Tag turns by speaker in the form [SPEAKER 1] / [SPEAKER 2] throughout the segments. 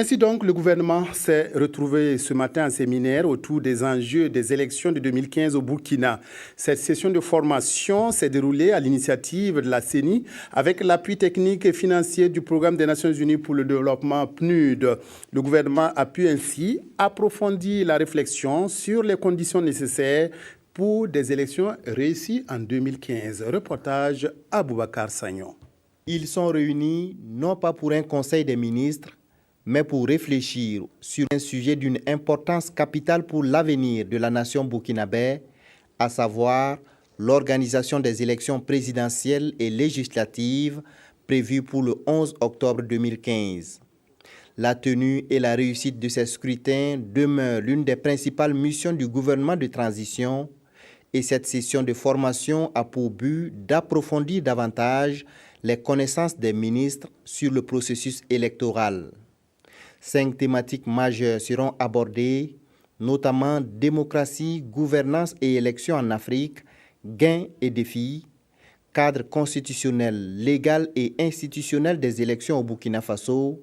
[SPEAKER 1] Ainsi donc, le gouvernement s'est retrouvé ce matin en séminaire autour des enjeux des élections de 2015 au Burkina. Cette session de formation s'est déroulée à l'initiative de la CENI avec l'appui technique et financier du Programme des Nations Unies pour le développement PNUD. Le gouvernement a pu ainsi approfondir la réflexion sur les conditions nécessaires pour des élections réussies en 2015. Reportage Aboubacar Sagnon.
[SPEAKER 2] Ils sont réunis non pas pour un conseil des ministres, mais pour réfléchir sur un sujet d'une importance capitale pour l'avenir de la nation burkinabé, à savoir l'organisation des élections présidentielles et législatives prévues pour le 11 octobre 2015. La tenue et la réussite de ces scrutins demeurent l'une des principales missions du gouvernement de transition et cette session de formation a pour but d'approfondir davantage les connaissances des ministres sur le processus électoral. 5 thématiques majeures seront abordées, notamment démocratie, gouvernance et élections en Afrique, gains et défis, cadre constitutionnel, légal et institutionnel des élections au Burkina Faso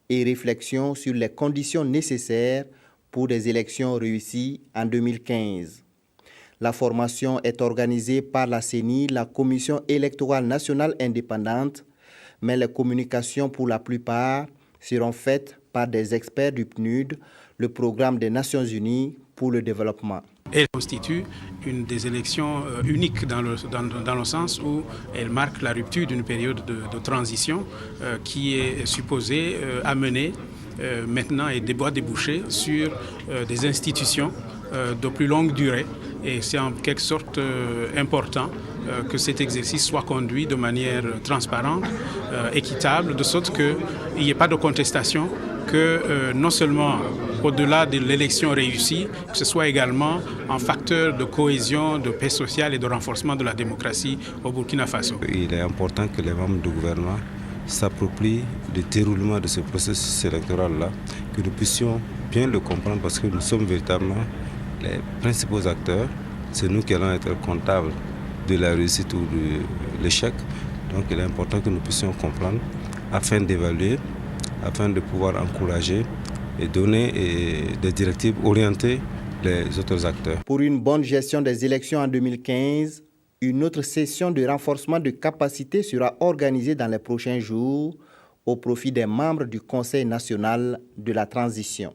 [SPEAKER 2] et réflexion sur les conditions nécessaires pour des élections réussies en 2015. La formation est organisée par la CENI, la Commission électorale nationale indépendante, mais les communications pour la plupart seront faites par des experts du PNUD, le Programme des Nations Unies pour le développement.
[SPEAKER 3] Elle constitue une des élections uniques dans le sens où elle marque la rupture d'une période de transition qui est supposée amener maintenant et doit déboucher sur des institutions de plus longue durée. Et c'est en quelque sorte important que cet exercice soit conduit de manière transparente, équitable, de sorte qu'il n'y ait pas de contestation, que non seulement au-delà de l'élection réussie, que ce soit également un facteur de cohésion, de paix sociale et de renforcement de la démocratie au Burkina Faso.
[SPEAKER 4] Il est important que les membres du gouvernement s'approprient le déroulement de ce processus électoral-là, que nous puissions bien le comprendre parce que nous sommes véritablement les principaux acteurs. C'est nous qui allons être comptables de la réussite ou de l'échec. Donc il est important que nous puissions comprendre afin d'évaluer, afin de pouvoir encourager et donner des directives orientées les autres acteurs.
[SPEAKER 2] Pour une bonne gestion des élections en 2015, une autre session de renforcement de capacité sera organisée dans les prochains jours au profit des membres du Conseil national de la transition.